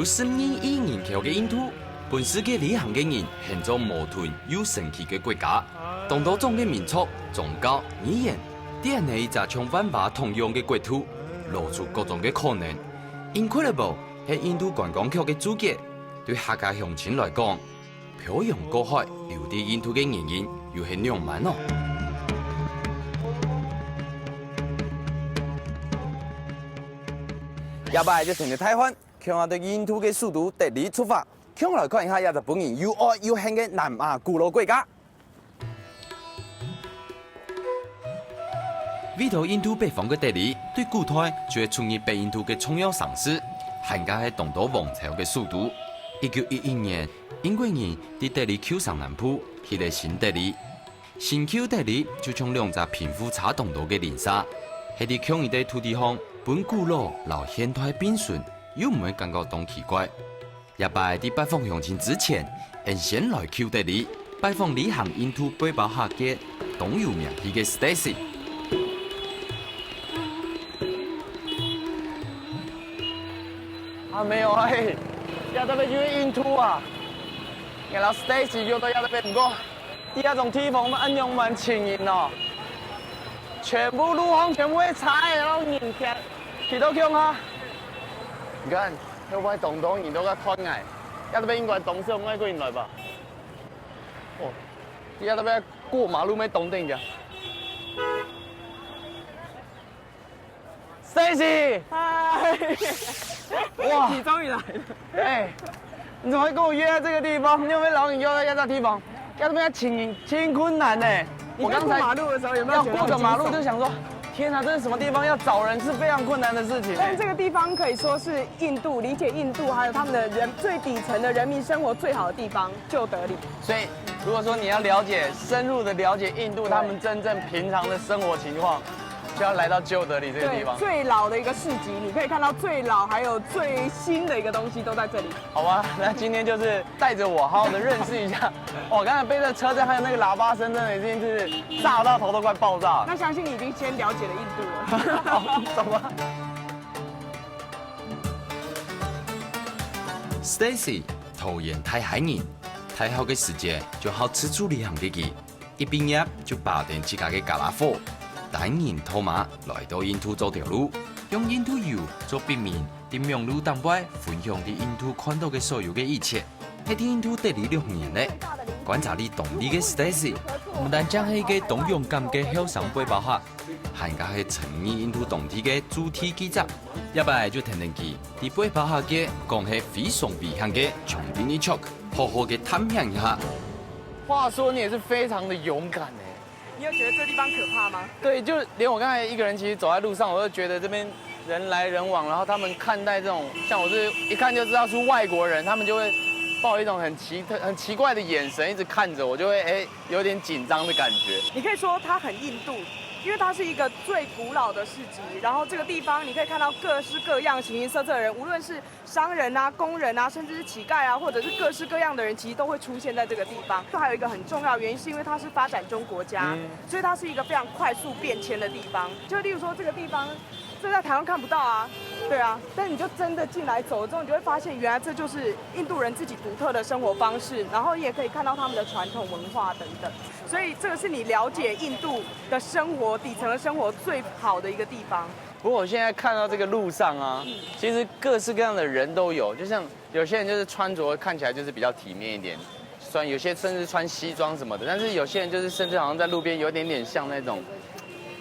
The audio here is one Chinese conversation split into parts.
有10亿人口的印度，本世界旅行的人现做矛盾又神奇的国家，当多种的民族、宗教、语言，DNA 加强万化同样的国土，露出各种的可能。Incredible 是印度观光局的主角，对客家乡亲来讲，漂洋过海留伫印度的原因又是浪漫哦。下摆就乘着台湾，向我对印度的首都德里出发，向来看一下也是本人又爱又恨的南亚古老国家。位到印度北方的德里，对古代就会属于北印度的重要城市，汉家是东都王朝的首都。1911年，英国人伫德里丘上南部起了新德里，新丘德里就像两只贫富差东多的林沙，喺啲强一的土地上。本古老老现代并存，又唔会感觉当奇怪。一摆伫拜访乡亲之前，先来丘德里拜访旅行印度背包客嘅东有名气嘅 Stacy。啊，没有啊，嘿，要特别去印度啊，然后 Stacy 叫到要特别，不过第二种地方我们安用蛮轻盈哦。全部路况全部会踩，然后硬贴，去到强啊！你看，要不动动，你都个宽矮，要特别应该动手，我爱过人来吧。哦，要特别过马路没动定的。Stacy， 嗨！哇，你终于来了！哎，你怎么会跟我约在这个地方？你有没有老远约在这个地方？要特别挺困难呢。我刚过马路的时候有没有要过个马路就想说，天哪，这是什么地方？要找人是非常困难的事情。但这个地方可以说是印度理解印度还有他们的人最底层的人民生活最好的地方，旧德里。所以，如果说你要了解深入的了解印度他们真正平常的生活情况，就要来到旧德里这个地方。最老的一个市集，你可以看到最老还有最新的一个东西都在这里。好吧，那今天就是带着我好好的认识一下。我刚才背着车站还有那个喇叭声，真的已经是炸到头都快爆炸了。那相信你已经先了解了印度了。好，走吧。Stacy 头研太海人，太好的时间就好吃住旅行的佢，一毕业就打定自家嘅嘎拉貨。单人拖马来到印度走条路，用印度游做笔面，伫名路当外分享伫印度看到嘅所有嘅一切。喺啲印度得嚟6年咧，观察你动力嘅 Stacy， 唔但將係個懂勇敢嘅後生背包客，還加係沉溺印度當地嘅主題記者。一擺就聽聽佢啲背包客嘅講係非常危險嘅長邊一曲，好好嘅探險一下。話說你也是非常的勇敢哎。你有覺得這地方可怕嗎？对，就連我剛才一個人其實走在路上，我就覺得這邊人來人往，然後他們看待這種，像我是一看就知道是外國人，他們就會抱一種很奇怪的眼神，一直看着我，就會有點緊張的感覺。你可以說它很印度，因為它是一個最古老的市集，然後這個地方你可以看到各式各樣、形形色色的人，無論是商人啊、工人啊，甚至是乞丐啊，或者是各式各樣的人，其實都會出現在這個地方。就還有一個很重要的原因，是因為它是發展中國家，所以它是一個非常快速變遷的地方。就例如說這個地方，這在台灣看不到啊，對啊，但你就真的進來走之後，你就會發現原來這就是印度人自己獨特的生活方式，然後也可以看到他們的傳統文化等等。所以這個是你了解印度的生活底層的生活最好的一個地方。不過我現在看到這個路上啊，其實各式各樣的人都有，就像有些人就是穿着看起來就是比較體面一點，雖然有些甚至穿西裝什麼的，但是有些人就是甚至好像在路邊有點點像那種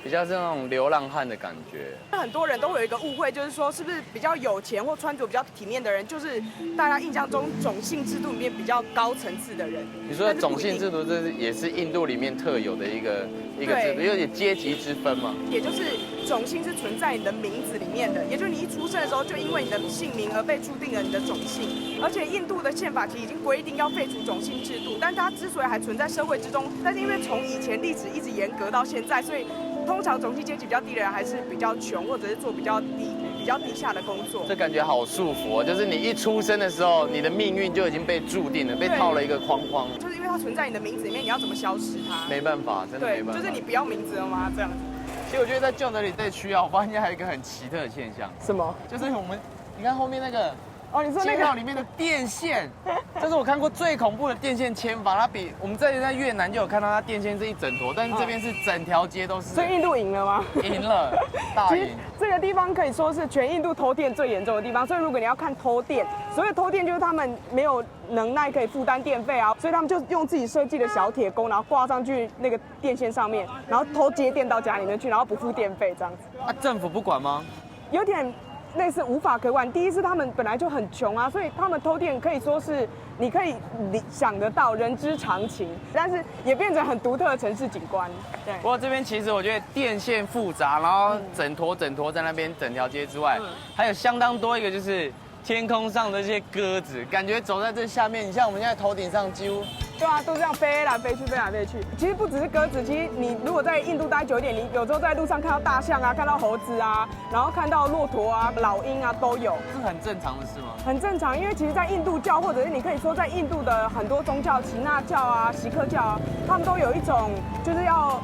比較是那種流浪漢的感覺。很多人都會有一個誤會，就是說是不是比較有錢或穿着比較體面的人，就是大家印象中種姓制度裡面比較高層次的人。你說的種姓制度，這也是印度裡面特有的一個制度，有點階級之分嘛。也就是種姓是存在你的名字裡面的，也就是你一出生的時候就因為你的姓名而被注定了你的種姓。而且印度的憲法其實已經規定要廢除種姓制度，但它之所以還存在社會之中，但是因為從以前歷史一直嚴格到現在，所以通常種姓階級比較低的人還是比較窮，或者是做比較低下的工作。這感覺好束縛，就是你一出生的時候，你的命運就已經被注定了，被套了一個框框。就是因為它存在你的名字裡面，你要怎麼消失它？沒辦法，真的沒辦法。就是你不要名字了嗎？這樣子。其實我覺得在舊德里這區啊，我發現還有一個很奇特的現象。什麼？就是我們，你看後面那個哦，你说那个街道里面的电线，这是我看过最恐怖的电线牵法。它比我们这里在越南就有看到它电线是一整坨，但是这边是整条街都是。所以印度赢了吗？赢了，大其实赢。这个地方可以说是全印度偷电最严重的地方，所以如果你要看偷电，所谓偷电就是他们没有能耐可以负担电费啊，所以他们就用自己设计的小铁钩，然后挂上去那个电线上面，然后偷接电到家里面去，然后不付电费这样子。啊，政府不管吗？有点类似无法可管。第一是他们本来就很穷啊，所以他们偷电可以说是你可以想得到，人之常情，但是也变成很独特的城市景观。对。不过这边其实我觉得电线复杂，然后整坨在那边整条街之外，还有相当多一个就是天空上的这些鸽子，感觉走在这下面，你像我们现在头顶上几乎。对啊，都这样飞来飞去，飞来飞去。其实不只是鸽子，其实你如果在印度待久一点，你有时候在路上看到大象啊，看到猴子啊，然后看到骆驼啊、老鹰啊都有。是很正常的事吗？很正常，因为其实，在印度教或者是你可以说在印度的很多宗教，耆那教啊、锡克教啊，他们都有一种就是要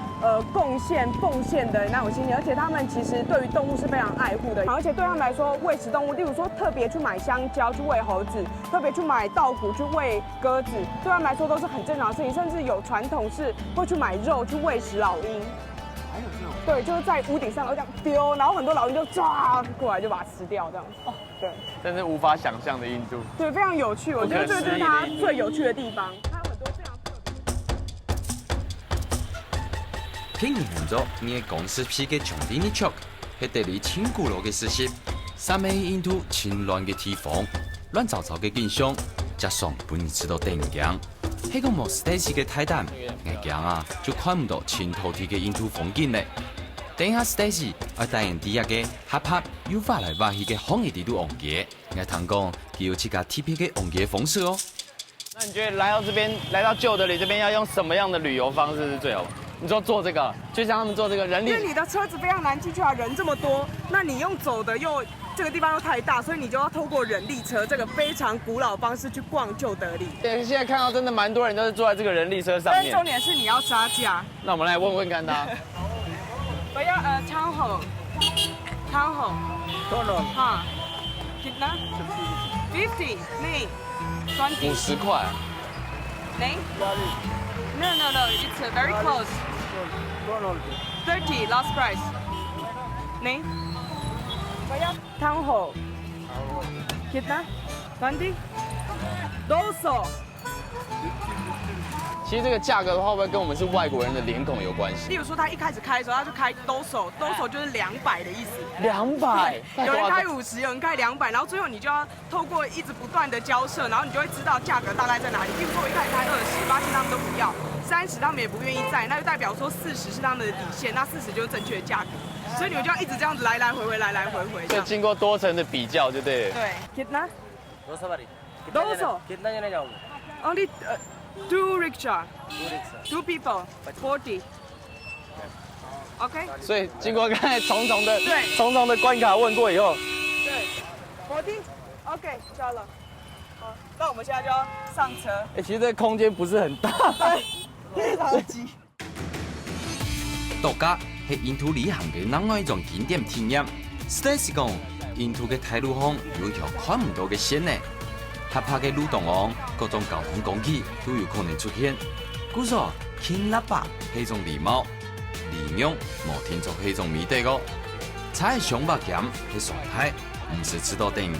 贡献、奉献的那种心理，而且他们其实对于动物是非常爱护的，而且对他们来说，喂食动物，例如说特别去买香蕉去喂猴子，特别去买稻谷去喂鸽子，对他们来说都是很正常的事情，甚至有传统是会去买肉去喂食老鹰。还有这种？对，就是在屋顶上这样丢，然后很多老鹰就抓过来就把它吃掉这样。哦，对，真是无法想象的印度。对，非常有趣，我觉得这就是它最有趣的地方。它有很多非常特别。偏移合作，你的公司批嘅重點嘅曲，係地理千古老嘅事實。三面印度侵亂嘅地方，亂糟糟嘅景象，加上本年知道電影，係個冇 Stacy 嘅泰坦，眼鏡啊就看唔到清透啲嘅印度風景咧。等下 Stacy 我帶人啲嘅合拍又畫來畫去嘅紅嘅地圖紅嘅，我聽講佢有自家特別嘅紅嘅方式哦。那你覺得來到這邊，來到舊德里這邊要用什麼樣的旅遊方式是最好？你說做這個，就像他們做這個人力，因為你的車子非常難進去啊，人這麼多，那你用走的又這個地方又太大，所以你就要透過人力車這個非常古老的方式去逛舊德里。對，現在看到真的蠻多人都是坐在這個人力車上面。但重點是你要殺價。那我們來問問看他。我要town hall。हाँ कितना 50 नहीं 20 50塊。नहीं No, it's very close. 30 last price. नहीं我要town hall कितना 20 200其實這個價格的話，會不會跟我們是外國人的臉孔有關係？例如說，他一開始開的時候，他就開兜手就是200的意思。200，有人開50，有人開200，然後最後你就要透過一直不斷的交涉，然後你就會知道價格大概在哪裡。例如說，我一開始開20，發現他們都不要，30他們也不願意載，那就代表說40是他們的底線，那40就是正確的價格。所以你們就要一直這樣子來來回回，來來回回。就經過多層的比較，就對了。對。कितना 200 कितना जने जाओगे? Only 2 rickshaw. 2 people. 40. OK. 所以經過剛才重重的關卡問過以後，對。40. OK， 交了。好，那我們現在就要上車。哎，其實這個空間不是很大。非常擠。度假係印度旅行嘅另外一種景點體驗。Stacy 講，印度嘅大陸上有一條看唔到嘅線呢。合拍嘅路段上，各種交通工具都有可能出現。據說，輕喇叭係一種禮貌，禮讓冇聽作係一種美德個。踩上把劍係常態，唔是吃到電影。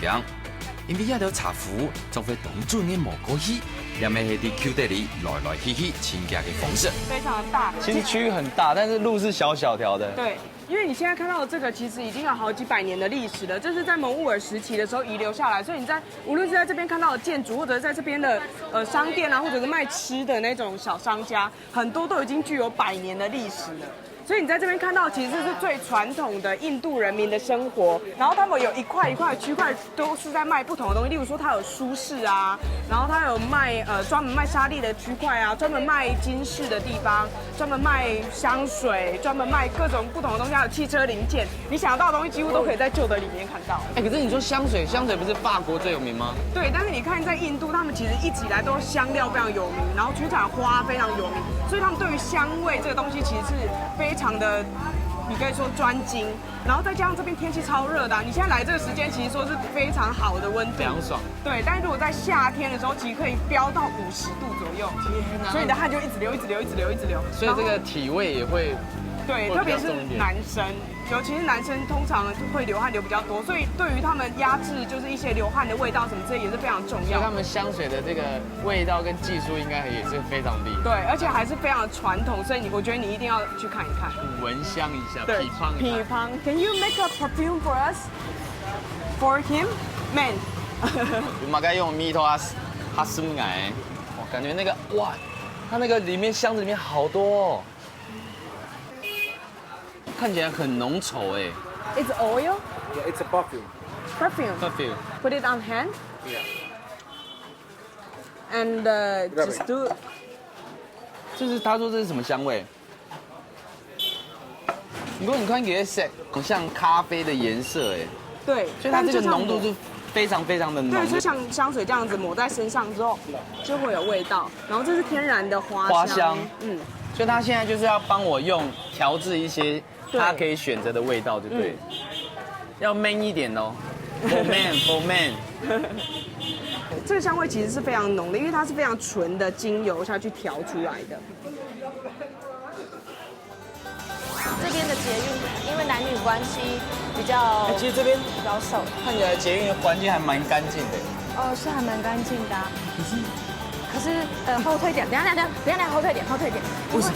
因為一條茶壺就會當作你冇過去，也咪係啲舊德里來來去去親家嘅方式。非常的大。其實區域很大，但是路是小小條的。對。因為你現在看到的這個，其實已經有好幾百年的歷史了，這是在蒙兀爾時期的時候遺留下來，所以你在無論是在這邊看到的建築，或者是在這邊的商店啊，或者是賣吃的那種小商家，很多都已經具有100年的歷史了。所以你在這邊看到，其實是最傳統的印度人民的生活。然後他們有一塊一塊的區塊都是在賣不同的東西，例如說它有書市啊，然後它有賣專門賣沙粒的區塊啊，專門賣金飾的地方，專門賣香水，專門賣各種不同的東西，還有汽車零件。你想得到的東西幾乎都可以在舊德里面看到。哎，可是你說香水不是法國最有名嗎？對，但是你看在印度，他們其實一直以來都香料非常有名，然後出產花非常有名，所以他們對於香味這個東西其實是非常的你可以说专精，然后再加上这边天气超热的你现在来这个时间，其实说是非常好的温度，凉爽。对，但是如果在夏天的时候，其实可以飙到50度左右，所以你的汗就一直流，一直流，一直流，一直流。所以这个体味也会。对，特别是男生，尤其是男生通常会流汗流比较多，所以对于他们压制就是一些流汗的味道什么这些也是非常重要。所以他们香水的这个味道跟技术应该也是非常厉害。对，而且还是非常的传统，所以我觉得你一定要去看一看。闻香一下，对，批判。Can you make a perfume for us? For him, man. 我们该用蜜桃哈斯姆奶，我感觉那个哇，它那个里面箱子里面好多哦。看起来很浓稠哎。It's oil? Yeah, it's a perfume. Perfume. Put it on hand. Yeah. And just do. 就是他说这是什么香味？如果你看给色，很像咖啡的颜色哎。对，所以它这个浓度是非常非常的浓。对，就像香水这样子抹在身上之后，就会有味道。然后这是天然的花香。所以他现在就是要帮我用调制一些。它可以选择的味道，对不对？要 man 一点哦 ，for man。这个香味其实是非常浓的，因为它是非常纯的精油下去调出来的。这边的捷运因为男女关系比较，其实这边比较少，看起来捷运的环境还蛮干净的。哦，是还蛮干净的。可是后退点，等一下后退点。为什么？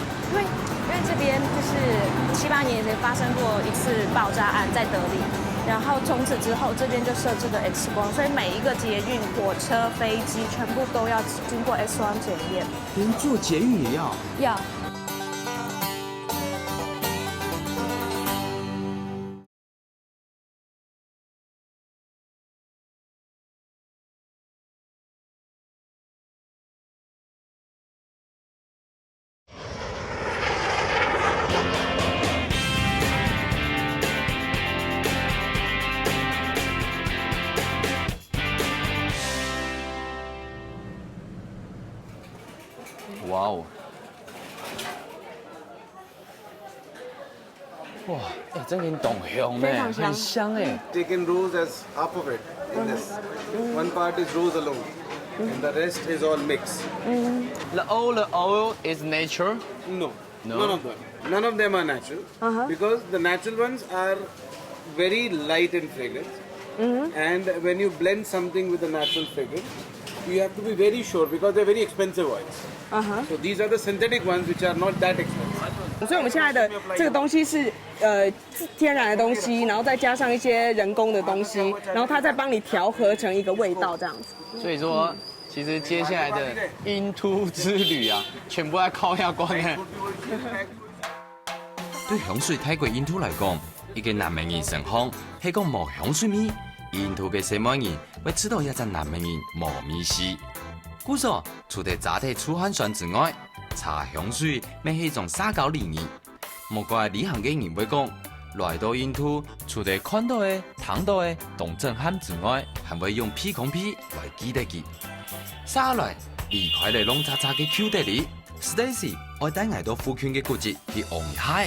因为这边就是7、8年前发生过一次爆炸案在德里，然后从此之后这边就设置了 X 光，所以每一个捷运、火车、飞机全部都要经过 X 光检验。连坐捷运也要？要。哇哦！哇，哎，真给你懂香哎，很香哎。Taken rose as half of it in this. One part is rose alone, and the rest is all mixed. The oil is nature. No, none of them. None of them are natural because the natural ones are very light in fragrance. And when you blend something with a natural fragrance, you have to be very sure because they're very expensive oils. So these are the synthetic ones which are not that expensive. 所以我们现在的这个东西是天然的东西，然后再加上一些人工的东西，然后它再帮你调和成一个味道这样子。所以说，其实接下来的印度之旅啊，全部要靠下关的。对香水泰国印度来讲，一个南美人成行係講無香水味，印度嘅西方人會知道一隻南美人無味絲。故說除咗集體出汗酸之外，茶香水咪係一種社交禮儀。莫怪旅行嘅人會講，來到印度除咗看到嘅、聽到嘅動震撼之外，還會用屁孔屁來記得記。下來離開嚟弄渣渣嘅 Q 地里 ，Stacy 愛帶捱到附近嘅古蹟去望一下。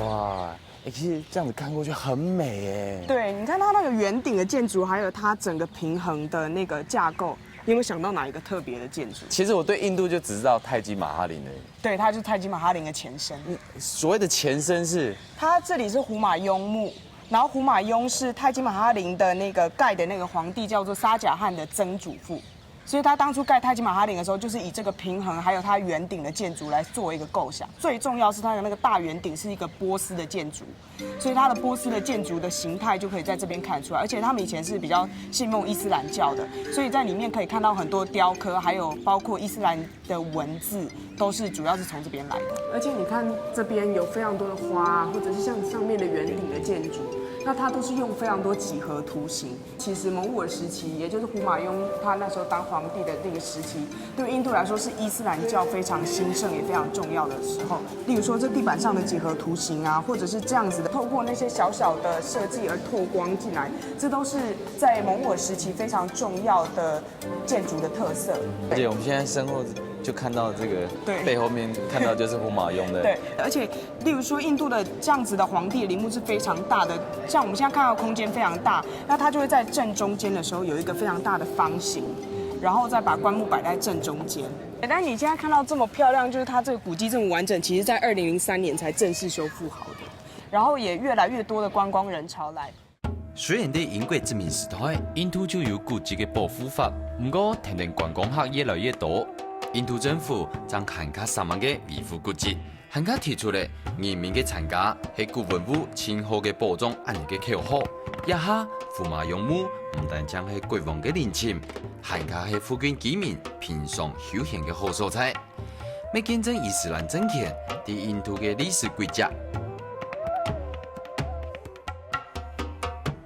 哇，其实这样子看过去很美哎。对，你看它那个圆顶的建筑，还有它整个平衡的那个架构，你有没有想到哪一个特别的建筑？其实我对印度就只知道泰姬玛哈陵而已。对，它就是泰姬玛哈陵的前身。所谓的前身是？它这里是胡马雍墓，然后胡马雍是泰姬玛哈陵的那个盖的那个皇帝叫做沙贾汗的曾祖父。所以他当初盖泰姬玛哈陵的时候，就是以这个平衡还有它圆顶的建筑来做一个构想。最重要是它的那个大圆顶是一个波斯的建筑，所以它的波斯的建筑的形态就可以在这边看出来。而且他们以前是比较信奉伊斯兰教的，所以在里面可以看到很多雕刻，还有包括伊斯兰的文字，都是主要是从这边来的。而且你看这边有非常多的花，或者是像上面的圆顶的建筑。那它都是用非常多几何图形。其实蒙兀尔时期，也就是胡马雍他那时候当皇帝的那个时期，对印度来说是伊斯兰教非常兴盛也非常重要的时候。例如说这地板上的几何图形啊，或者是这样子的，透过那些小小的设计而透光进来，这都是在蒙兀尔时期非常重要的建筑的特色。而且我们现在身后就看到这个对背后面看到就是胡马雍的。对，而且例如说印度的这样子的皇帝陵墓是非常大的，像我们现在看到的空间非常大，那它就会在正中间的时候有一个非常大的方形，然后再把棺木摆在正中间。但你现在看到这么漂亮，就是它这个古迹这么完整，其实在2003年才正式修复好的，然后也越来越多的观光人潮来。虽然在英国殖民时代，印度就有古迹的保护法，不过天天观光客越来越多，印度政府将限卡3万个维护古迹，限卡提出来人民的参加是古文物清好的保障安尼嘅口号。一下胡马雍墓唔但将係國王嘅陵寢，限卡係附近居民平常休閒嘅好所在，要見證伊斯蘭政權喺印度嘅歷史軌跡。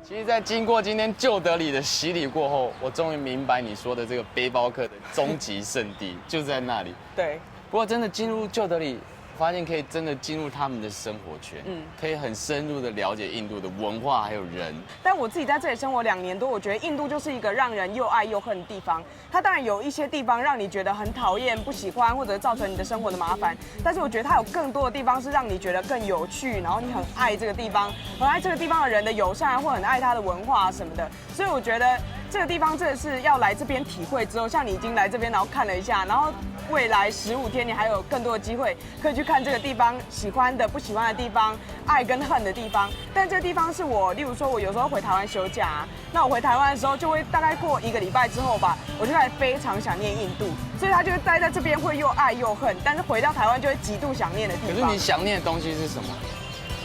其实，在经过今天旧德里的洗礼过后，我终于明白你说的这个背包客的终极圣地就在那里。对，不过真的进入旧德里，发现可以真的进入他们的生活圈，可以很深入的了解印度的文化还有人。但我自己在这里生活2年多，我觉得印度就是一个让人又爱又恨的地方。它当然有一些地方让你觉得很讨厌、不喜欢，或者造成你的生活的麻烦。但是我觉得它有更多的地方是让你觉得更有趣，然后你很爱这个地方，很爱这个地方的人的友善，或很爱它的文化什么的。所以我觉得这个地方真的是要来这边体会之后，像你已经来这边，然后看了一下，然后未来15天你还有更多的机会可以去看这个地方喜欢的、不喜欢的地方、爱跟恨的地方。但这个地方是我，例如说我有时候回台湾休假，那我回台湾的时候就会大概过1个礼拜之后吧，我就开始非常想念印度，所以他就待在这边会又爱又恨，但是回到台湾就会极度想念的地方。可是你想念的东西是什么？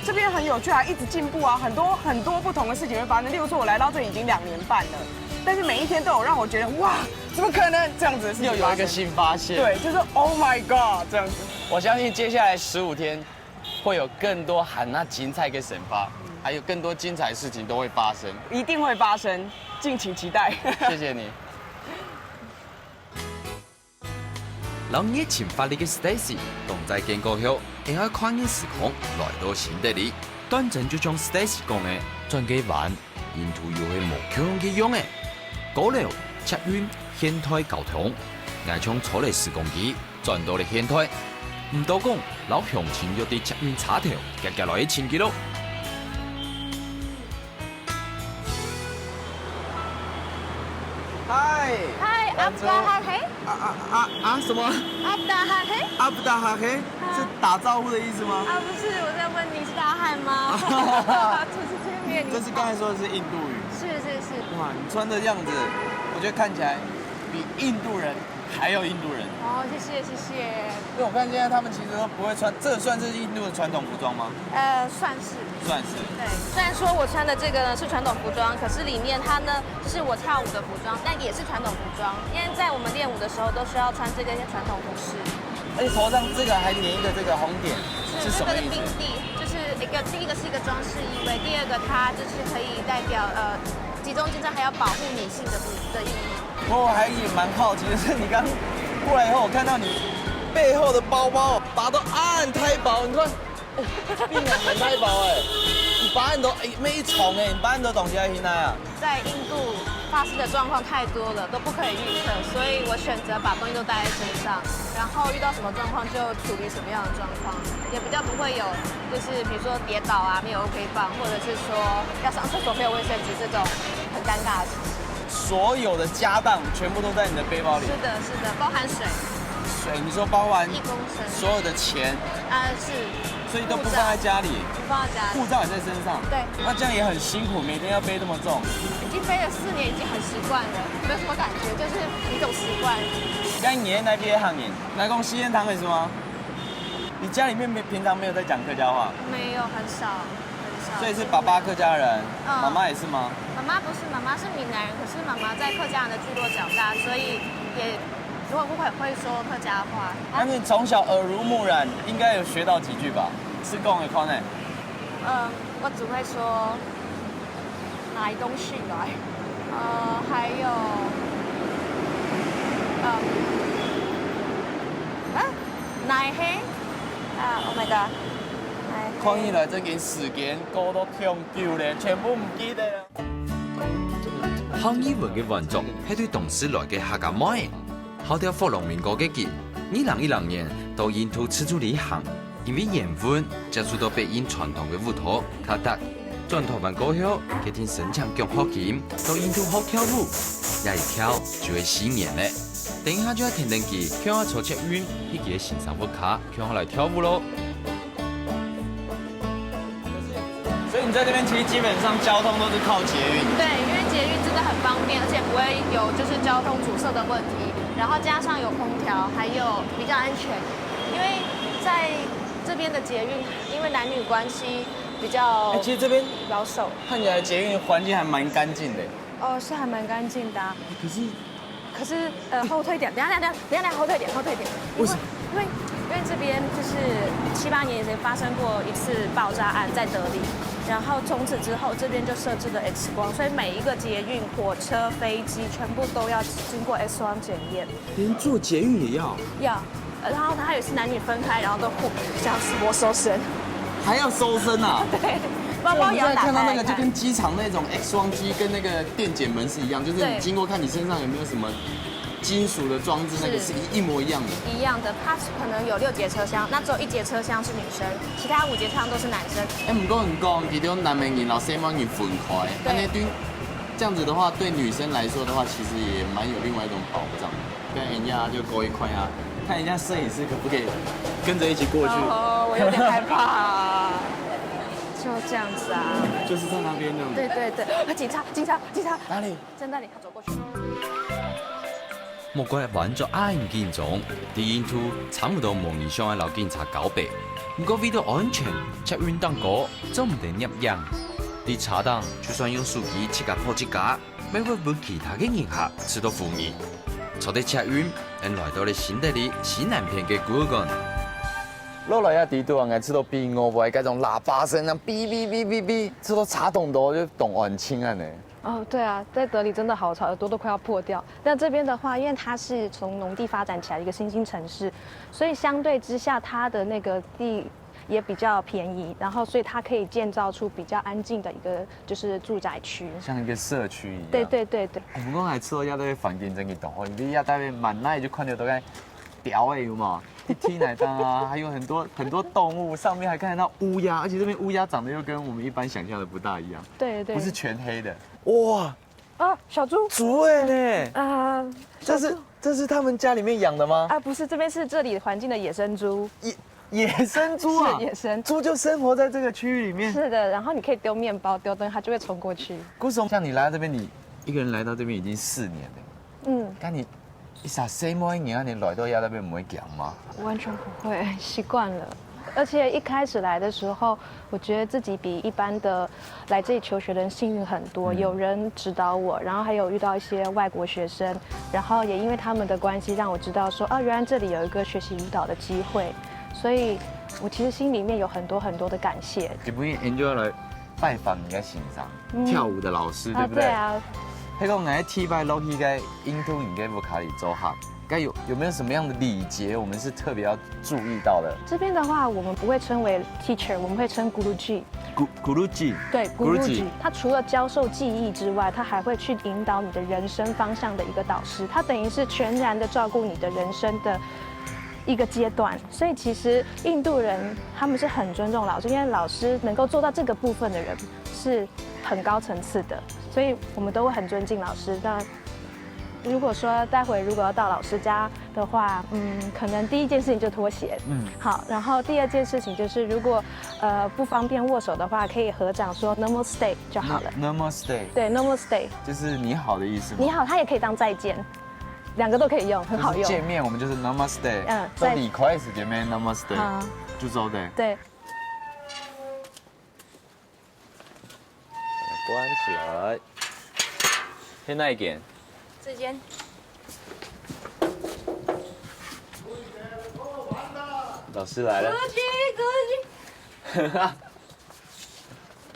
这边很有趣啊，一直进步啊，很多不同的事情会发生。例如说，我来到这里已经2年半了，但是每一天都有让我觉得哇，怎么可能这样子的事情又有一个新发现。对，就是 Oh my God 这样子。我相信接下来15天会有更多很那精彩的神发，还有更多精彩的事情都会发生，一定会发生，敬请期待。谢谢你。老热情发力的 Stacy， 同在建国后，因为跨越时空来到新德里，短暂就将 Stacy 讲的转给玩，印度又係無強嘅用嘅。高樓、捷運、現代交通，挨從坐嚟時光機轉到嚟現代，唔多講，老鄉親約啲捷運叉頭，夾來1,000幾咯。Hi. Hi, Abda Hahe。什么 Abda Hahe。阿布达哈黑是打招呼的意思吗？啊，不是，我在问你是大汉吗？就是这边。这是刚才说的是印度语。是。哇，你穿的样子，我觉得看起来比印度人还有印度人。哦，谢谢。因为我看现在他们其实都不会穿，这算是印度的传统服装吗？算是。对，虽然说我穿的这个呢是传统服装，可是里面它呢是我跳舞的服装，但也是传统服装，因为在我们练舞的时候都需要穿这个传统服饰。而且头上这个还粘一个这个红点，是什么意思？这个是冰地，就是第一个是一个装饰意味，第二个它就是可以代表集中精神还要保护女性的意义。我还也蛮好奇的是，你刚过来以后，我看到你背后的包包拔到太薄，你看。避免很太薄哎，你把很多没重哎，你把很多东西在现在啊。在印度发生的状况太多了，都不可以预测，所以我选择把东西都带在身上，然后遇到什么状况就处理什么样的状况，也比较不会有就是比如说跌倒啊没有 OK 棒，或者是说要上厕所没有卫生纸这种很尴尬的事情。所有的家当全部都在你的背包里。是的，包含水。水，你说包含1公升。所有的钱。是。所以都不放在家里，不放在家里，护照也在身上。对，那这样也很辛苦，每天要背这么重。已经背了4年，已经很习惯了，没有什么感觉，就是一种习惯。刚你爷那边行年，来讲西燕堂是吗？你家里面平常没有在讲客家话？没有，很少。所以是爸爸客家人，妈妈也是吗？妈妈不是，妈妈是闽南人，可是妈妈在客家人的聚落长大，所以也。如果不会说客家话，那你从小耳濡目染，应该有学到几句吧？是讲的款呢？我只会说买东西来，还有奶黑，Oh my god！ 看起来这件事件過到長久咧，全部唔記得啦。漢語文嘅運作係對當時來嘅客家妹。好條福隆民國嘅節， 2010年到印度此处旅行，因为缘分接触到北印传统的舞蹈卡达，转台湾过后，决定申请奖学金到印度学跳舞，也一跳就会4年嘞。等一下就要停登记，看我坐捷运去个欣赏舞卡，看我来跳舞咯。所以你在这边其实基本上交通都是靠捷运。对，因为捷运真的很方便，而且不会有就是交通阻塞的问题，然后加上有空调，还有比较安全。因为在这边的捷运，因为男女关系比较其实这边保守，看起来捷运环境还蛮干净的。哦，是还蛮干净的、啊。可是后退点，等一下后退点。为什么？因为这边就是7、8年前发生过一次爆炸案在德里，然后从此之后这边就设置了 X 光，所以每一个捷运、火车、飞机全部都要经过 X 光检验。连坐捷运也要？要，然后它也是男女分开，然后都像我搜身，还要搜身啊？对。包包也要打开来看。看到那个就跟机场那种 X 光机跟那个电检门是一样，就是你经过看你身上有没有什么金属的装置，那个是一模一样的。一样的，它可能有6节车厢，那只有1节车厢是女生，其他5节车厢都是男生。不过你讲，其中男人然后西方人分开，那对这样子的话，对女生来说的话，其实也蛮有另外一种保障。跟人家就勾一块啊，看人家摄影师可不可以跟着一起过去。哦，我有点害怕。就这样子啊，就是在那边那样。对，警察，哪里？在那里，他走过去。莫怪玩咗啱嚴重，啲印度差唔多模擬上喺留警察告白，不過為咗安全，捷運當過就唔得入營。啲查檔就算用手機切架破一架，咪會俾其他嘅人客吃到負面。坐啲捷運，人來到了新德里西南邊嘅古根。落來一啲都話吃到邊我會嗰種喇叭聲啊，嗶，吃到查懂多就懂安清啊呢。哦，对啊，在德里真的好吵，耳朵都快要破掉。但这边的话，因为它是从农地发展起来的一个新兴城市，所以相对之下，它的那个地也比较便宜，然后所以它可以建造出比较安静的一个就是住宅区，像一个社区一样。对。不过还吃到一堆房间真嘅动，你一堆满那就看到都在屌的有嘛，一踢奶蛋啊，还有很多动物，上面还看得到乌鸦，而且这边乌鸦长得又跟我们一般想象的不大一样。对，不是全黑的。哇！啊，小猪。猪哎呢？啊，这是他们家里面养的吗？啊，不是，这边是这里环境的野生猪。野生猪啊？是野生猪就生活在这个区域里面。是的，然后你可以丢面包、丢灯，它就会冲过去。顾总，像你来到这边，你一个人来到这边已经4年了。嗯。那你16年你来到那边不会痒吗？完全不会，习惯了。而且一开始来的时候，我觉得自己比一般的来这里求学的人幸运很多，有人指导我，然后还有遇到一些外国学生，然后也因为他们的关系，让我知道说，原来这里有一个学习舞蹈的机会，所以我其实心里面有很多的感谢。你不应该来拜访你在欣赏跳舞的老师，对不对？对啊。那个来 T 拜 Loki 该印度应该不卡里周哈。该有没有什么样的礼节，我们是特别要注意到的？这边的话，我们不会称为 teacher， 我们会称 Guruji。Guruji。对 ，Guruji。他除了教授技艺之外，他还会去引导你的人生方向的一个导师。他等于是全然的照顾你的人生的一个阶段。所以其实印度人他们是很尊重老师，因为老师能够做到这个部分的人是很高层次的，所以我们都会很尊敬老师。那如果说待会如果要到老师家的话，可能第一件事情就脱鞋，好，然后第二件事情就是如果不方便握手的话，可以合掌说 Namaste 就好了。Namaste。对 Namaste 就是你好的意思吗？你好，它也可以当再见，两个都可以用，很好用。见面我们就是 Namaste， 在离开时间面 Namaste， 就走的。对。关起来。现在一件。这间。老师来了。歌剧。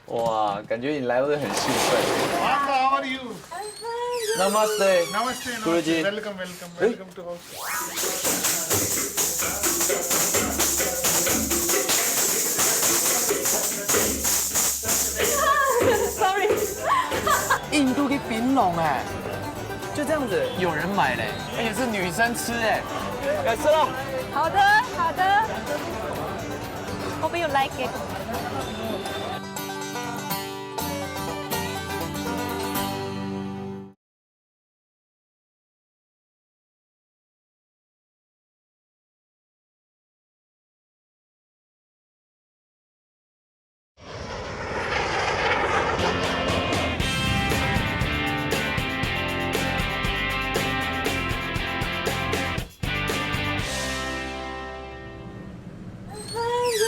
哇，感觉你来会很兴奋。How are you? Namaste. Namaste. Guruji. Welcome to house. Sorry. 印度嘅檳榔哎。就这样子，有人买嘞，而且是女生吃哎，来吃了。好的，好的。Hope you like it.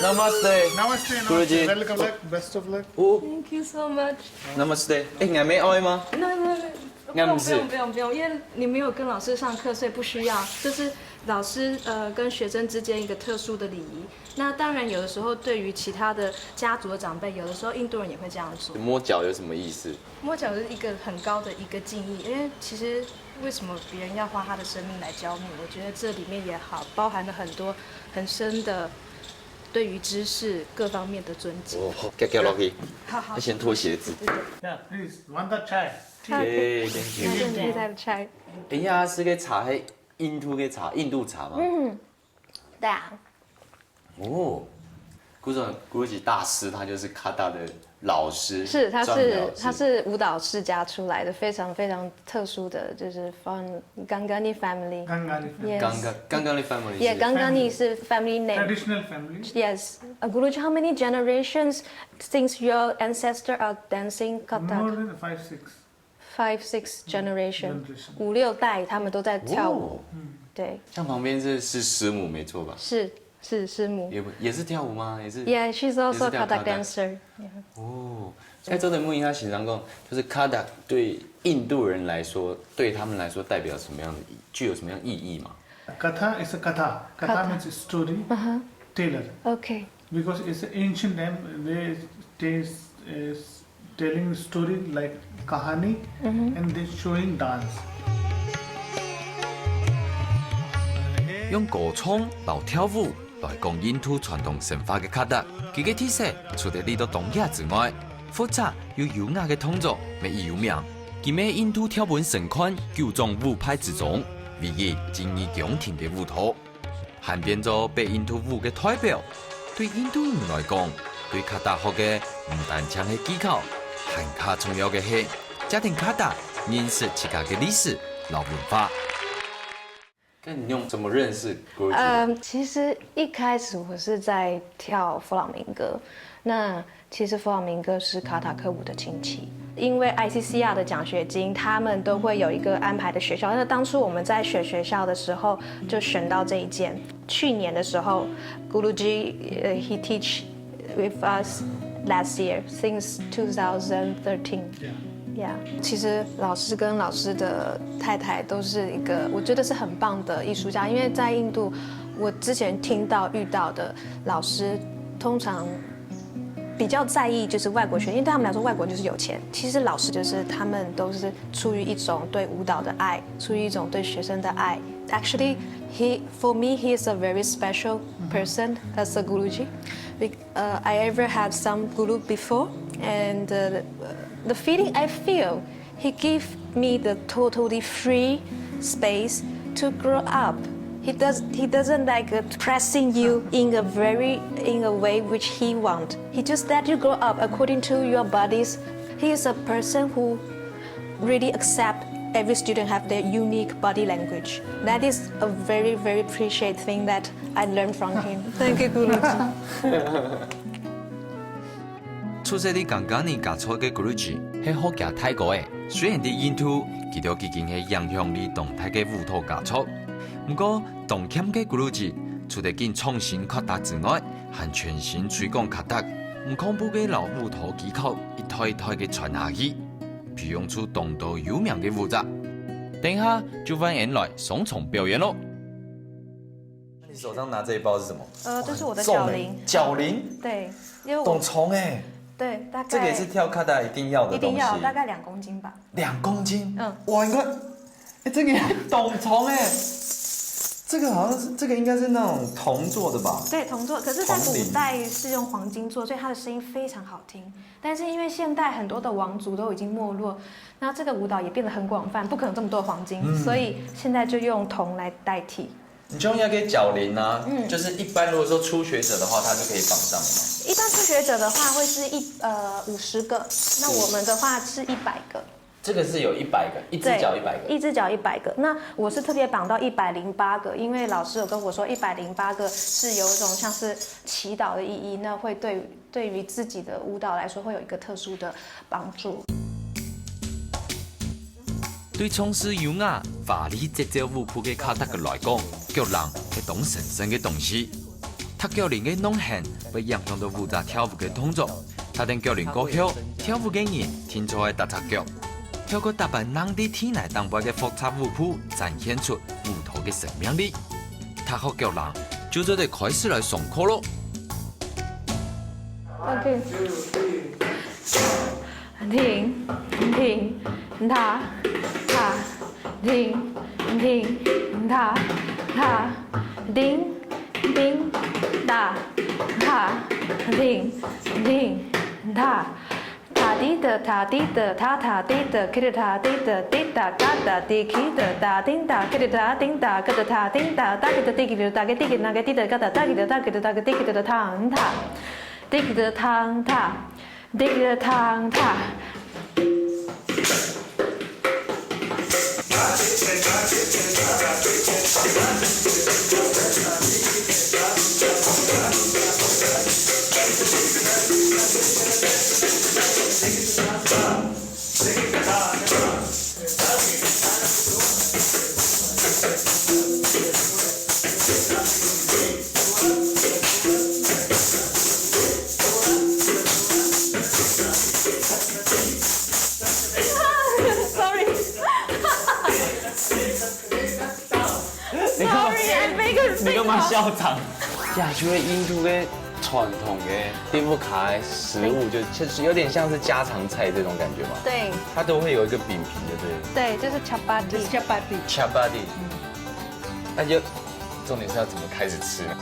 Namaste. Namaste, Guruji. namaste. Welcome back. Best of luck. Thank you so much. Namaste. 哎，你还没爱吗？不用，因为你没有跟老师上课，所以不需要。这是老师跟学生之间一个特殊的礼仪。那当然，有的时候对于其他的家族的长辈，有的时候印度人也会这样做。摸脚有什么意思？摸脚是一个很高的一个敬意，因为其实为什么别人要花他的生命来教你？我觉得这里面也好，包含了很多很深的对于知识各方面的尊敬。哦，叫落去。好，先脱鞋子。 Yeah, please. Want that chai? 耶，thank 那 you。就你在拆。哎呀，是个茶，迄印度的茶，印度茶吗？对啊。哦，古吉大师，他就是卡达的老师。是，他专业老师是舞蹈世家出来的，非常非常特殊的，就是 from Gangani family。 Gangani family. Yes. 刚刚的 family。 Yeah, Gangani 是 family name. Traditional family. Yes. Guruji, how many generations since your ancestor are dancing More Kathak? than 5, 6. 5, 6 generation. Generation. 5、6代他们都在跳舞。对，像旁边是师母，没错吧？是师母。也是跳舞吗？也是。 Yeah, she's also a 跳 Kathak Kathak dancer. 哦，在这的木他形容讲，就是卡达对印度人来说，对他们来说代表什么样的具有什么样意义吗？ Katha is a katha. Katha means story teller. Okay. Because it's an ancient time, they telling story like kahani and they showing dance. 用歌唱、老跳舞来讲印度传统神话嘅卡达，佢嘅体色除咗呢度东雅之外，复杂又优雅嘅动作咪有名。佢喺印度跳舞神款9种舞派之中，唯一精益宫廷嘅舞蹈，还变咗被印度舞嘅代表。对印度人来讲，对卡达学嘅唔单止係技巧，更加重要嘅係家庭卡达认识自家嘅历史老文化。那你用怎么认识古吉？其实一开始我是在跳弗朗明哥，那其实弗朗明哥是卡塔克舞的亲戚，因为 ICCR 的奖学金，他们都会有一个安排的学校。那当初我们在选学校的时候，就选到这一间。去年的时候 ，Guruji he teach with us last year since 2013. Yeah， 其实老师跟老师的太太都是一个，我觉得是很棒的艺术家。因为在印度，我之前遇到的老师，通常比较在意就是外国学，因为对他们来说，外国就是有钱。其实老师就是他们都是出于一种对舞蹈的爱，出于一种对学生的爱。Actually, for me, he is a very special person as a Guruji. I ever had some Guru before, and the feeling I feel, he gave me the totally free space to grow up. He doesn't like pressing you in a way which he want. He just let you grow up according to your bodies. He is a person who really accept every student have their unique body language. That is a very, very appreciated thing that I learned from him. Thank you, Guruji. 出世喺刚刚年家初嘅 Guruji 係學家泰國嘅，雖然啲印度佢哋已經係影響力動態嘅舞蹈家族，不過東謙嘅 Guruji 除咗見創新卡達之外，還全新推廣卡達，唔恐怖嘅老舞蹈技巧一台一台嘅傳下去，培養出當地有名嘅舞者。等下就換人來雙重表演咯。你手上拿这一包是什么？这是我的角铃。角铃？对，因为我懂虫哎。对，大概这个也是跳卡达一定要的东西。一定要，大概2公斤吧。2公斤？嗯。哇，你看，哎，这个也懂虫哎，这个好像是这个应该是那种铜做的吧？对，铜做，可是在古代是用黄金做，所以它的声音非常好听。但是因为现代很多的王族都已经没落，那这个舞蹈也变得很广泛，不可能这么多黄金，所以现在就用铜来代替。你就要给脚铃啊，就是一般如果说初学者的话，他就可以绑上了嘛。一般初学者的话会是50个，那我们的话是100个。这个是有100个，一只脚100个，一只脚100个。那我是特别绑到108个，因为老师有跟我说108个是有一种像是祈祷的意义，那会对于自己的舞蹈来说会有一个特殊的帮助。对从事优雅、华丽节奏舞曲嘅卡达嘅来讲，脚人係當神聖嘅東西。他腳鈴嘅弄痕會影響到舞者跳舞嘅動作。他等腳鈴過後，跳舞嘅人天才會踏踏腳。透過打扮人哋天來當擺嘅複雜舞譜，展現出舞蹈嘅生命力。他學腳人就就得開始來上課咯。OK， 停停踏踏停停踏踏停停踏踏停停踏。塔滴的塔滴的塔塔滴的 k 的塔滴的滴哒嘎哒滴 k 的哒叮哒 k 的塔叮哒嘎的塔叮哒哒给的滴给的哒给滴给那个滴的嘎哒哒给的哒给的哒给滴给的汤塔滴给的汤塔滴给的汤塔。你干嘛笑场？呀，因为印度的传统的地不卡的食物，就是有点像是家常菜这种感觉嘛。对，它都会有一个饼皮的，对。对，就是 chapati。chapati。那就重点是要怎么开始吃呢？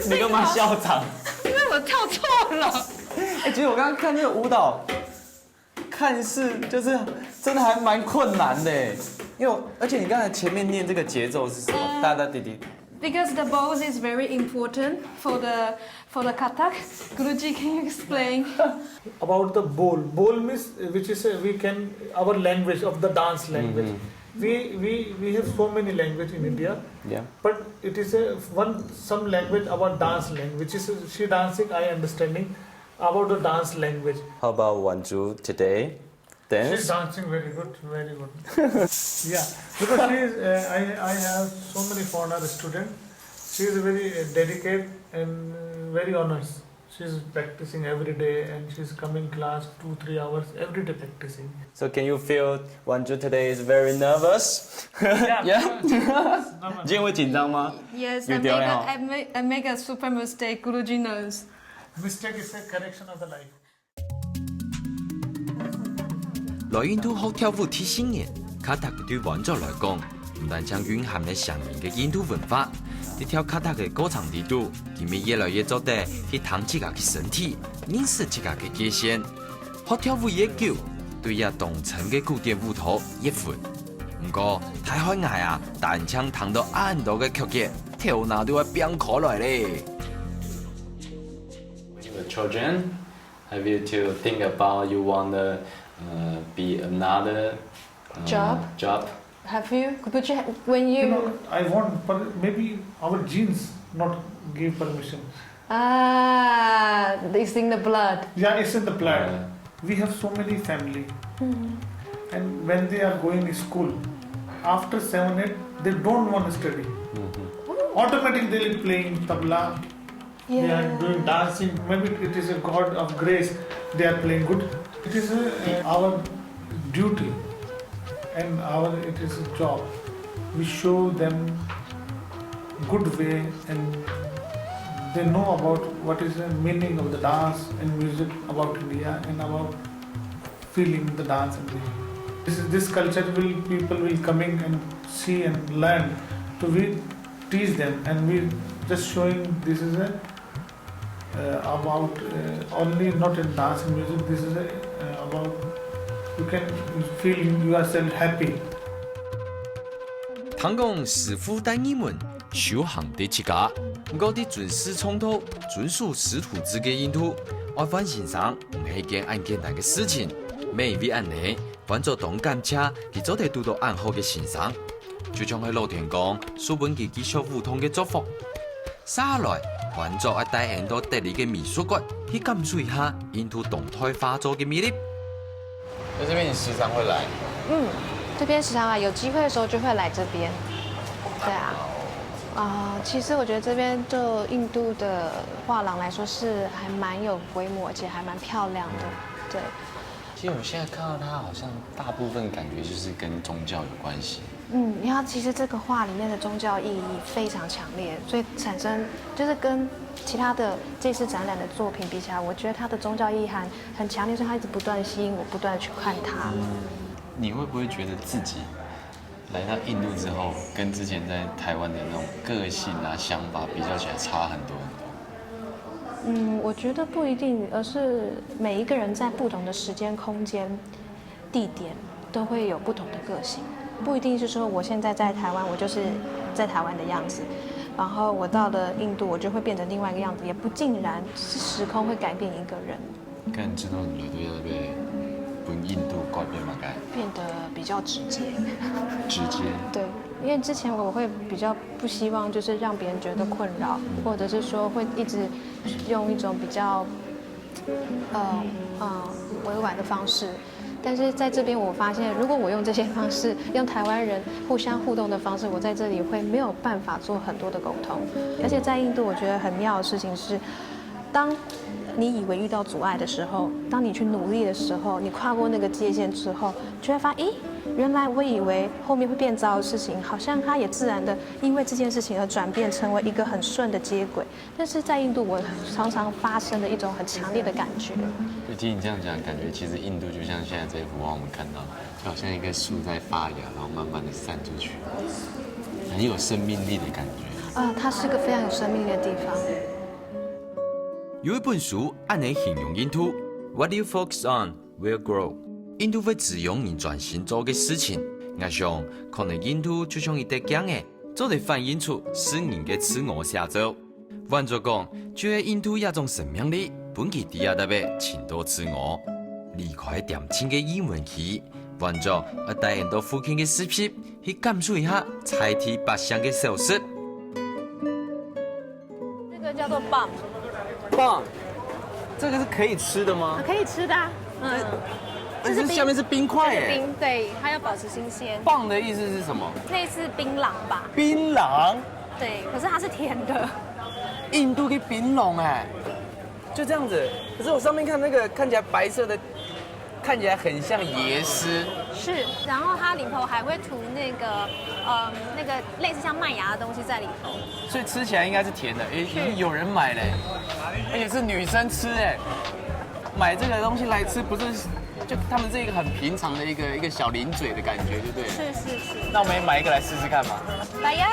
你干嘛笑场？因为我跳错了。哎，其实我刚刚看这个舞蹈，看似就是真的还蛮困难的，因为而且你刚才前面念这个节奏是什么？哒哒滴滴。Because the bows is very important for the Kathak. Guruji, can you explain? About the bowl. Bowl means which is our language of the dance language. We have so many language in India. Yeah. But it is some language about dance language, which is she dancing. I understanding about the dance language. How about Wanju today? Dance? She's dancing very good, very good. Yeah, because she is, I have so many foreigner students. She is very dedicated and very honest. She's practicing every day and she's coming class 2-3 hours every day practicing. So can you feel Wanju today is very nervous? Yeah. 今天会紧张吗？ Yes, 有掉了。 I make a super mistake. Guruji knows. Mistake is a correction of the life. 來印度學跳舞提醒人，卡塔對王族來講，唔但將蘊含了上面嘅印度文化，喺跳卡塔嘅過程裏度，佢哋越來越做得去探自家嘅身體，認識自家嘅界限。學跳舞越久，對呀動程嘅古典舞蹈越闊。唔過太開眼啊，彈槍彈到眼度嘅曲嘅，跳哪都會變可來咧。Children, have you to think about you wanna be another job? Have you? When you? No, I want, maybe our genes not give permission. It's in the blood. Yeah, it's in the blood. We have so many family. And and when they are going to school, after 7, 8, they don't want to study. Automatically they are playing tabla, they are doing dancing. Maybe it is a God of grace, they are playing good. It is our duty and it is a job. We show them good way and they know about what is the meaning of the dance and music about India and about feeling the dance and music. This culture people will coming and see and learn. So we teach them and we just showing this is about only not in dance and music. This is about you can feel yourself happy. 通讲师傅带你们修行的一家，我哋尊师重道、遵守师徒制嘅印度，我发现上唔係件咁簡單嘅事情。每一位安尼，換做動感車，佢做得到到暗號嘅欣賞。就像喺老田講，書本佢小胡同嘅祝福。下來，換做帶很多特別嘅美術館，去感受一下印度動態畫作嘅魅力。在这边你时常会来？这边时常来，有机会的时候就会来这边。对啊。其实我觉得这边就印度的画廊来说是还蛮有规模，而且还蛮漂亮的。对。其实我现在看到它，好像大部分感觉就是跟宗教有关系。因为其实这个画里面的宗教意义非常强烈，所以产生就是跟其他的这次展览的作品比起来，我觉得它的宗教意涵很强烈，所以它一直不断吸引我，不断的去看它。你会不会觉得自己来到印度之后，跟之前在台湾的那种个性啊、想法比较起来差很多很多？我觉得不一定，而是每一个人在不同的时间、空间、地点都会有不同的个性，不一定是说我现在在台湾，我就是在台湾的样子，然后我到了印度，我就会变成另外一个样子，也不尽然，是时空会改变一个人。跟知道你来到要被跟印度改变嘛？变得比较直接。直接。对，因为之前我会比较不希望就是让别人觉得困扰，或者是说会一直用一种比较委婉的方式。但是在这边我发现，如果我用这些方式，用台湾人互相互动的方式，我在这里会没有办法做很多的沟通。而且在印度，我觉得很妙的事情是，当你以为遇到阻碍的时候，当你去努力的时候，你跨过那个界限之后，就会发现，原来我以为后面会变糟的事情，好像它也自然的因为这件事情而转变成为一个很顺的接轨。但是在印度，我常常发生的一种很强烈的感觉。就听你这样讲，感觉其实印度就像现在这幅画我们看到，就好像一个树在发芽，然后慢慢的散出去，很有生命力的感觉。它是个非常有生命力的地方。有一本书按嚟形容印度 ，What you focus on will grow。印度會只用你專心做嘅事情，我想可能印度就像一隻鏡嘅，做嚟反映出世人嘅自我寫照。換作講，就係印度一種生命力，本其第一特別前多自我，離開點清嘅英文氣，換作帶人到附近嘅視頻去感受一下彩體八相嘅小事。這個叫做棒。棒，这个是可以吃的吗？可以吃的啊，但是下面是冰块耶。冰，对，它要保持新鲜。棒的意思是什么？类似槟榔吧？槟榔。对，可是它是甜的。印度的槟榔哎，就这样子。可是我上面看那个看起来白色的，看起来很像椰丝。是，然后它里头还会涂那个类似像麦芽的东西在里头。所以吃起来应该是甜的，有人买嘞，而且是女生吃哎，买这个东西来吃不是，就他们是一个很平常的一个小零嘴的感觉，对不对？是。那我们也买一个来试试看嘛。来呀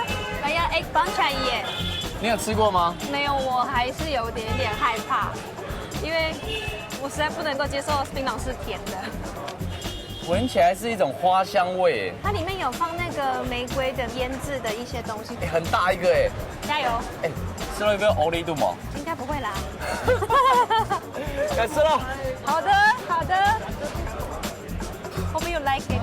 ，egg bancha耶。你有吃过吗？没有，我还是有点害怕，因为我实在不能够接受槟榔是甜的。闻起来是一种花香味，它里面有放那个玫瑰的腌制的一些东西，很大一个哎，加油！吃了一个欧力度吗？应该不会啦。该吃了。好的。Hope you like it。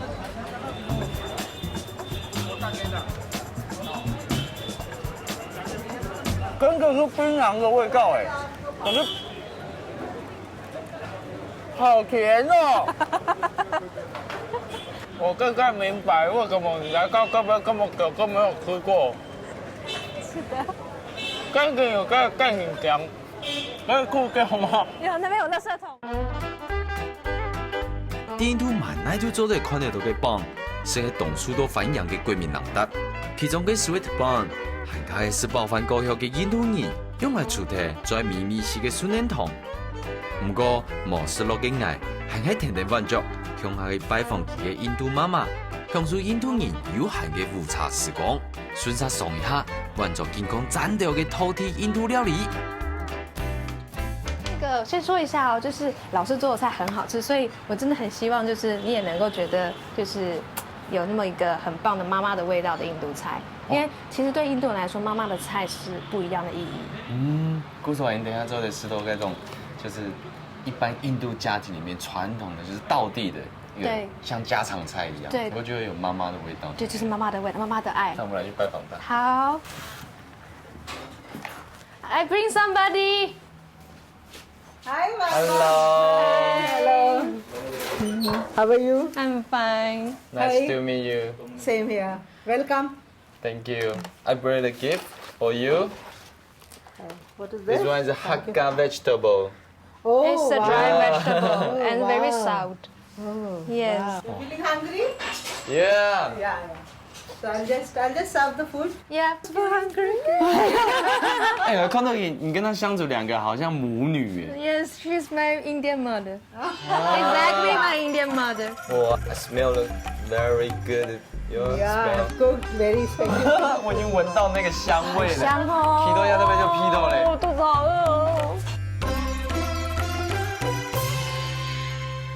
真的是槟榔的味道哎，可是好甜哦。我更加明白为什么你来到这边这么久都没有吃过。是的。更有个更紧张，可以酷掉吗？有那边有垃圾桶。印度慢奶就做嚟看得到嘅榜，是喺同數都反映嘅國民人德。其中嘅 sweet bun 係家係飽飯高效嘅印度人用嚟出題在咪咪式嘅酸奶糖。不過冇失落嘅愛係喺甜甜滿足，向下嘅拜訪佢嘅印度媽媽，享受印度人悠閒嘅午茶時光，順勢嘗一下滿足健康讚掉嘅土地印度料理。先说一下哦，就是老师做的菜很好吃，所以我真的很希望就是你也能够觉得就是有那么一个很棒的妈妈的味道的印度菜，因为其实对印度人来说，妈妈的菜是不一样的意义。故事完，你等一下做的是都那种，就是一般印度家庭里面传统的，就是道地的，对，像家常菜一样，对，我觉得有妈妈的味道。对，就是妈妈的味道，妈妈的爱。那我们来去拜访她。好 ，I bring somebody. Hi, Mama. Hello. Hello. How are you? I'm fine. Nice to meet you. Same here. Welcome. Thank you. I brought a gift for you. What is this? This one is a hakka vegetable. Oh, It's a wow. dry vegetable and very wow. salt. Oh, Yes. wow. You feeling hungry? Yeah. Yeah. So I'll just serve the food. Yeah. So hungry. 哎，我看到你跟她相处两个好像母女耶。Yes, she's my Indian mother. Exactly my Indian mother. Oh, I smell it very good. Your Yeah, smell. cooked very special. 我已经闻到那个香味了。香哦。批豆要那边就批豆嘞。肚子好饿哦。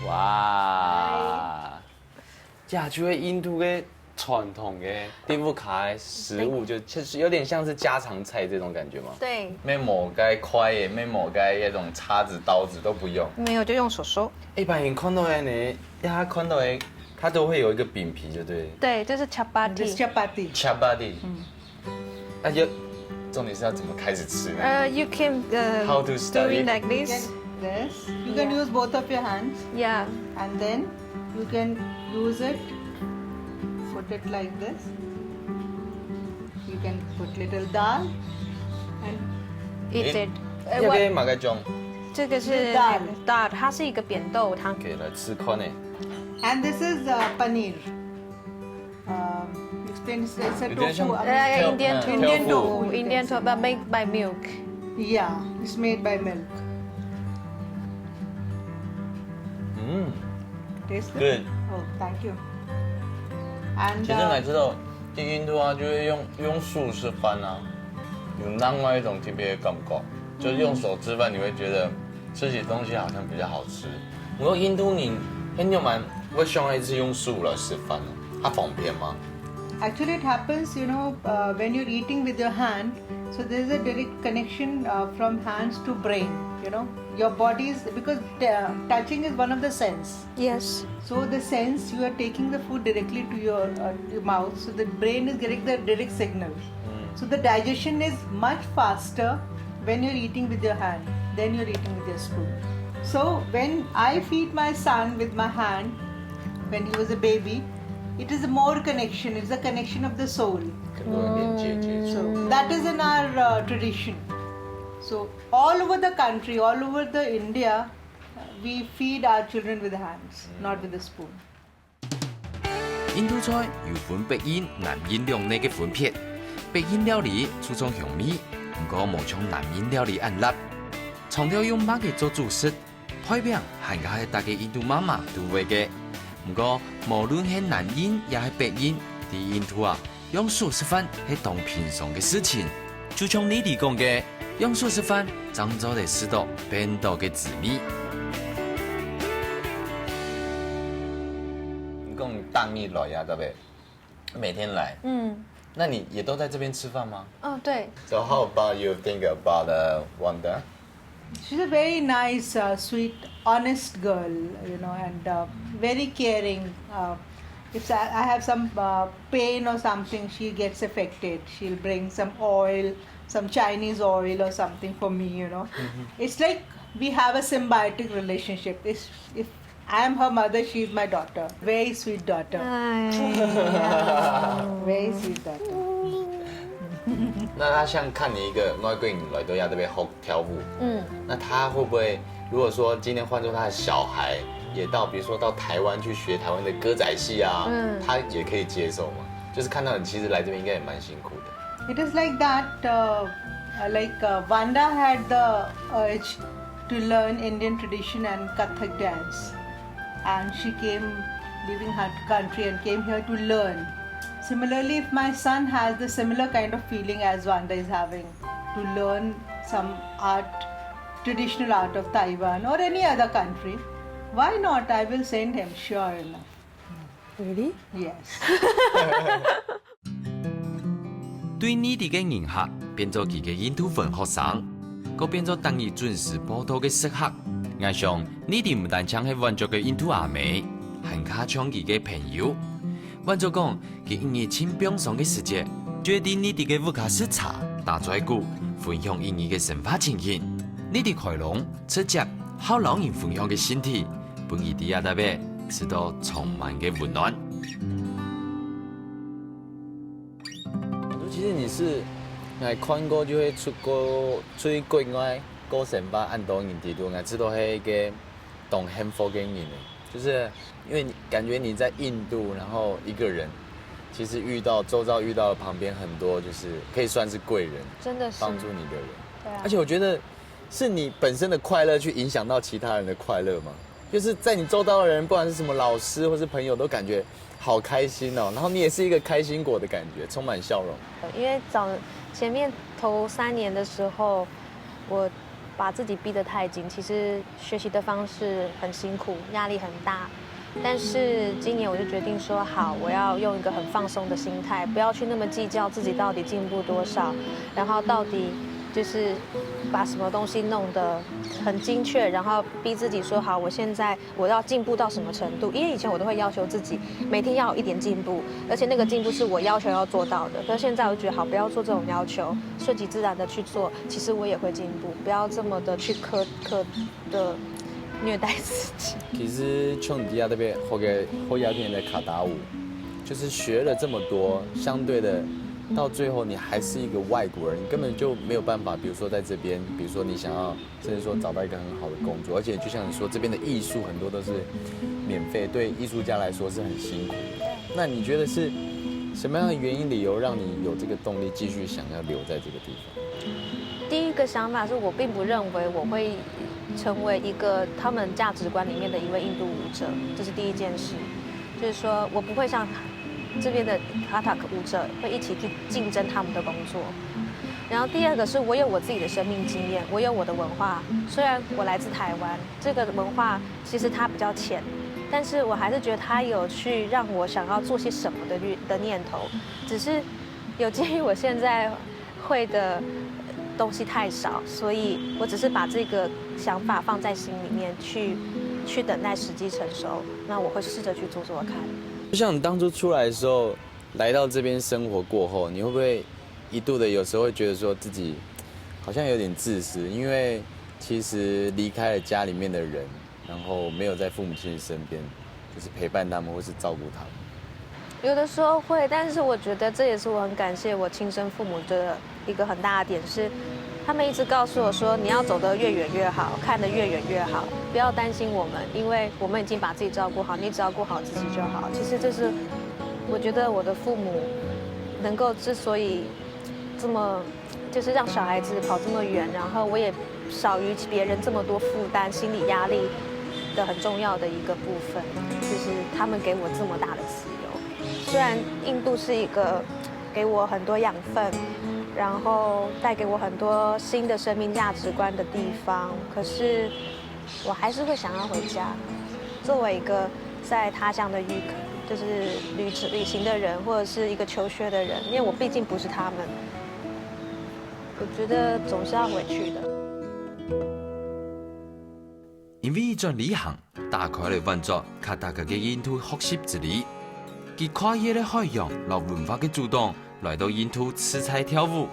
哇！这就是印度的传统的地府卡的食物，就其实有点像是家常菜这种感觉吗？对。没抹该筷耶，没抹该那种叉子、刀子都不用。没有，就用手收。一般人看到的呢，他看到的，它都会有一个饼皮，就对。对，就是 chapati。This chapati. Chapati。那就重点是要怎么开始吃呢？You can How to start do it it? like this. This. You can use both of your hands. Yeah. And then you can use it. Put it like this. You can put little dal and Eat it. 要给马盖中。这个是 dal， 它是一个扁豆汤。给来吃看呢。And this is paneer. It's a tofu. Indian tofu. Indian tofu, but made by milk. Yeah, it's made by milk. Taste Good. Oh, thank you. And 其实你知道，在印度啊，就会用素食饭啊，有另外一种特别的感觉，就是用手吃饭，你会觉得吃起东西好像比较好吃。不过印度人很有蛮会喜欢一直用素来吃饭哦，它方便吗？ Actually, it happens, when you're eating with your hand, so there's a direct connection from hands to brain, Your body's, because touching is one of the sense. Yes. So the sense, you are taking the food directly to your mouth, so the brain is getting the direct signal. So the digestion is much faster when you're eating with your hand than you're eating with your spoon. So when I feed my son with my hand, when he was a baby, it is a more connection. It's a connection of the soul. So that is in our tradition. So all over the country, all over the India, we feed our children with hands, not with a spoon. 印度菜有分北印、南印两类嘅分别。北印料理注重香味，不过无像南印料理按辣。强调用肉嘅做主食，配饼涵盖系大家印度妈妈都会嘅。不过无论系南印也系北印，喺印度啊，用素食饭系当平常嘅事情。就像你哋讲嘅，用素食饭漳州嚟食到变道嘅滋味。你跟我们大蜜老鸭对不对？每天来。那你也都在这边吃饭吗？对。 So how about you think about Wanda? She's a very nice, sweet, honest girl, and very caring. If I have some pain or something, she gets affected. She'll bring some oil, some Chinese oil or something for me, It's like we have a symbiotic relationship. If I am her mother, she is my daughter. Very sweet daughter. 哎 Very sweet daughter. 那他像看你一个外国人来到亚这边学跳舞，那他会不会如果说今天换做他的小孩也到，比如说到台湾去学台湾的歌仔戏啊，他也可以接受吗？就是看到你其实来这边应该也蛮辛苦的。It is like that, Vanda had the urge to learn Indian tradition and Kathak dance. And she came, leaving her country and came here to learn. Similarly, if my son has the similar kind of feeling as Vanda is having, to learn some art, traditional art of Taiwan or any other country, why not? I will send him, sure enough. Really? Yes. 对你哋嘅迎合，變做佢嘅印度文學生，ក៏變做等於準時報道嘅適合。我想你哋唔單唱係揾咗嘅印度阿妹，還加唱佢嘅朋友。揾咗講，佢因為清平常嘅時節，決定你哋嘅舞卡視察、打嘴鼓，分享因為嘅生活情形。你哋開朗、直接、好讓人分享嘅身體，本意啲亞特別是到充滿嘅溫暖。其實你是愛看過就會出國外過生活，按到人哋都愛知道係一個懂幸福嘅人呢，就是因為感覺你在印度，然後一個人，其實周遭遇到旁邊很多就是可以算是貴人，真的是幫助你的人。對啊。而且我覺得是你本身的快樂去影響到其他人的快樂嘛，就是在你周遭的人，不管是什麼老師或是朋友，都感覺好開心哦，然後你也是一個開心果的感覺，充滿笑容。因為前面頭3年的時候，我把自己逼得太緊，其實學習的方式很辛苦，壓力很大。但是今年我就決定說，好，我要用一個很放鬆的心態，不要去那麼計較自己到底進步多少，然後到底就是把什麼東西弄得很精確，然後逼自己說好，現在我要進步到什麼程度？因為以前我都會要求自己每天要有一點進步，而且那個進步是我要求要做到的。可是現在我就覺得好，不要做這種要求，順其自然的去做，其實我也會進步，不要這麼的去苛的虐待自己。其實像你亞特別後亞片的卡達舞，就是學了這麼多，相對的。到最後你還是一個外國人，你根本就沒有辦法，比如說在這邊，比如說你想要，甚至說找到一個很好的工作，而且就像你說，這邊的藝術很多都是免費，對藝術家來說是很辛苦的。那你覺得是什麼樣的原因理由讓你有這個動力繼續想要留在這個地方？第一個想法是我並不認為我會成為一個他們價值觀裡面的一位印度舞者，這是第一件事，就是說我不會像這邊的卡塔克舞者會一起去競爭他們的工作。然後第二個是我有我自己的生命經驗，我有我的文化。雖然我來自台灣，這個文化其實它比較淺，但是我還是覺得它有去讓我想要做些什麼的念頭。只是有鑑於我現在會的東西太少，所以我只是把這個想法放在心裡面去等待時機成熟。那我會試着去做做看。就像你當初出來的時候，來到這邊生活過後，你會不會一度的有時候會覺得說自己好像有點自私？因為其實離開了家裡面的人，然後沒有在父母親身邊，就是陪伴他們或是照顧他們。有的時候會，但是我覺得這也是我很感謝我親生父母的一個很大的點是，他們一直告訴我說，你要走得越遠越好，看得越遠越好，不要擔心我們，因為我們已經把自己照顧好，你只要顧好自己就好。其實這是我覺得我的父母能夠之所以這麼就是讓小孩子跑這麼遠，然後我也少於別人這麼多負擔、心理壓力的很重要的一個部分，就是他們給我這麼大的自由。雖然印度是一個給我很多養分，然後帶給我很多新的生命價值觀的地方，可是我還是會想要回家。作為一個在他鄉的就是旅行的人，或者是一個求學的人，因為我畢竟不是他們，我覺得總是要回去的。因為一種旅行打開了運作卡達格嘅印度學習之旅，佢跨越了海洋和文化嘅阻擋，來到印度視察跳舞，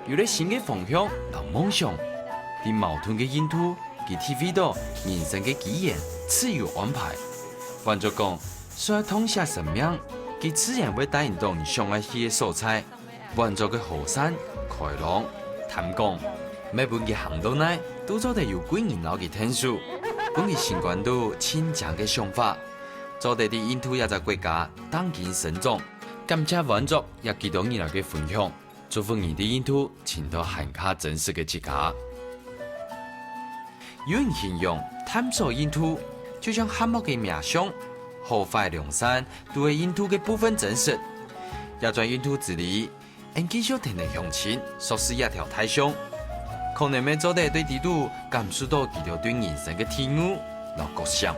有了新嘅方向和夢想。喺矛盾嘅印度，佢體會到人生嘅機緣。自由安排。换作讲，需要通下生命，其自然会带引到你想爱去的所在。换作个河山、开朗、探讲，每本嘅行动内都做得有几年老嘅天数，本嘅新冠度亲强嘅想法，做得啲印度也在国家当今成长。感谢玩作也几多年来嘅分享，祝福你的印度前途更加真实嘅自家。有人形容探索印度就像项目嘅名相，河快良山都系印度嘅部分真实。也在印度之里，因继续听的乡亲说是一条太上，可能要做得对地度感受到几条对人生嘅体悟和觉想。